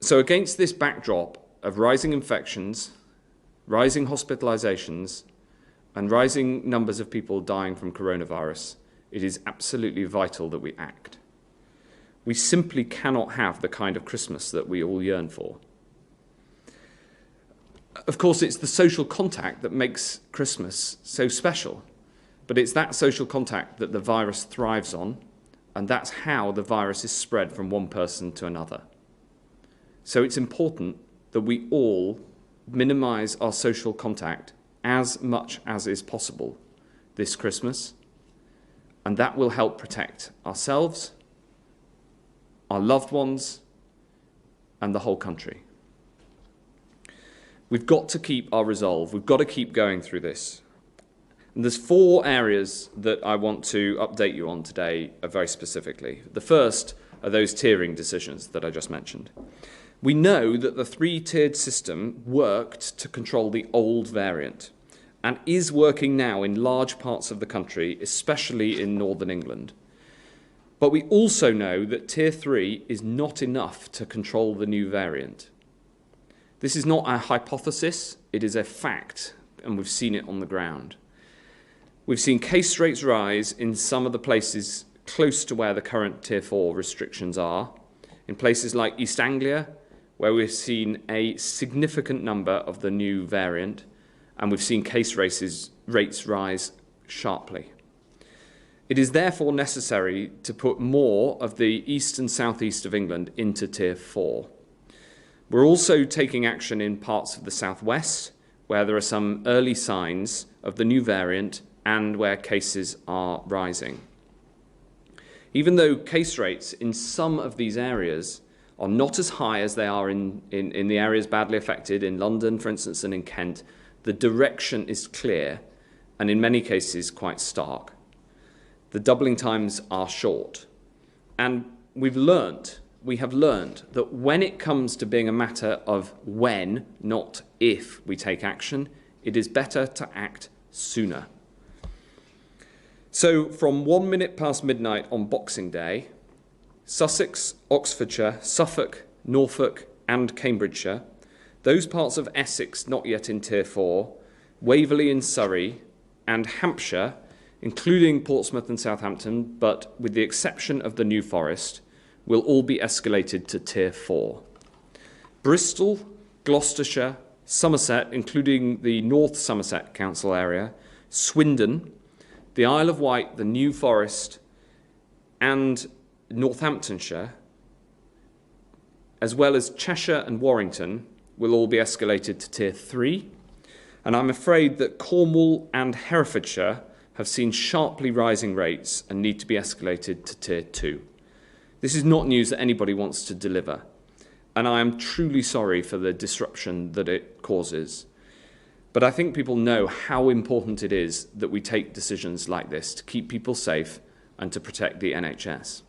So against this backdrop of rising infections, rising hospitalizations, and rising numbers of people dying from coronavirus, it is absolutely vital that we act. We simply cannot have the kind of Christmas that we all yearn for. Of course, it's the social contact that makes Christmas so special, but it's that social contact that the virus thrives on, and that's how the virus is spread from one person to another. So it's important that we all minimize our social contact as much as is possible this Christmas, and that will help protect ourselves, our loved ones, and the whole country. We've got to keep our resolve. We've got to keep going through this. And there's 4 areas that I want to update you on today very specifically. The first are those tiering decisions that I just mentioned. We know that the 3-tiered system worked to control the old variant and is working now in large parts of the country, especially in northern England. But we also know that Tier 3 is not enough to control the new variant. This is not a hypothesis, it is a fact, and we've seen it on the ground. We've seen case rates rise in some of the places close to where the current Tier 4 restrictions are, in places like East Anglia, where we've seen a significant number of the new variant, and we've seen case rates rise sharply. It is therefore necessary to put more of the east and southeast of England into Tier 4. We're also taking action in parts of the southwest, where there are some early signs of the new variant and where cases are rising. Even though case rates in some of these areas are not as high as they are in the areas badly affected, in London, for instance, and in Kent, the direction is clear and in many cases quite stark. The doubling times are short. And we have learned that when it comes to being a matter of when, not if, we take action, it is better to act sooner. So from 1 minute past midnight on Boxing Day, Sussex, Oxfordshire, Suffolk, Norfolk and Cambridgeshire, those parts of Essex not yet in Tier 4, Waverley in Surrey and Hampshire, including Portsmouth and Southampton, but with the exception of the New Forest, will all be escalated to Tier 4. Bristol, Gloucestershire, Somerset, including the North Somerset Council area, Swindon, the Isle of Wight, the New Forest, and Northamptonshire, as well as Cheshire and Warrington, will all be escalated to Tier 3. And I'm afraid that Cornwall and Herefordshire have seen sharply rising rates and need to be escalated to Tier 2. This is not news that anybody wants to deliver, and I am truly sorry for the disruption that it causes. But I think people know how important it is that we take decisions like this to keep people safe and to protect the NHS.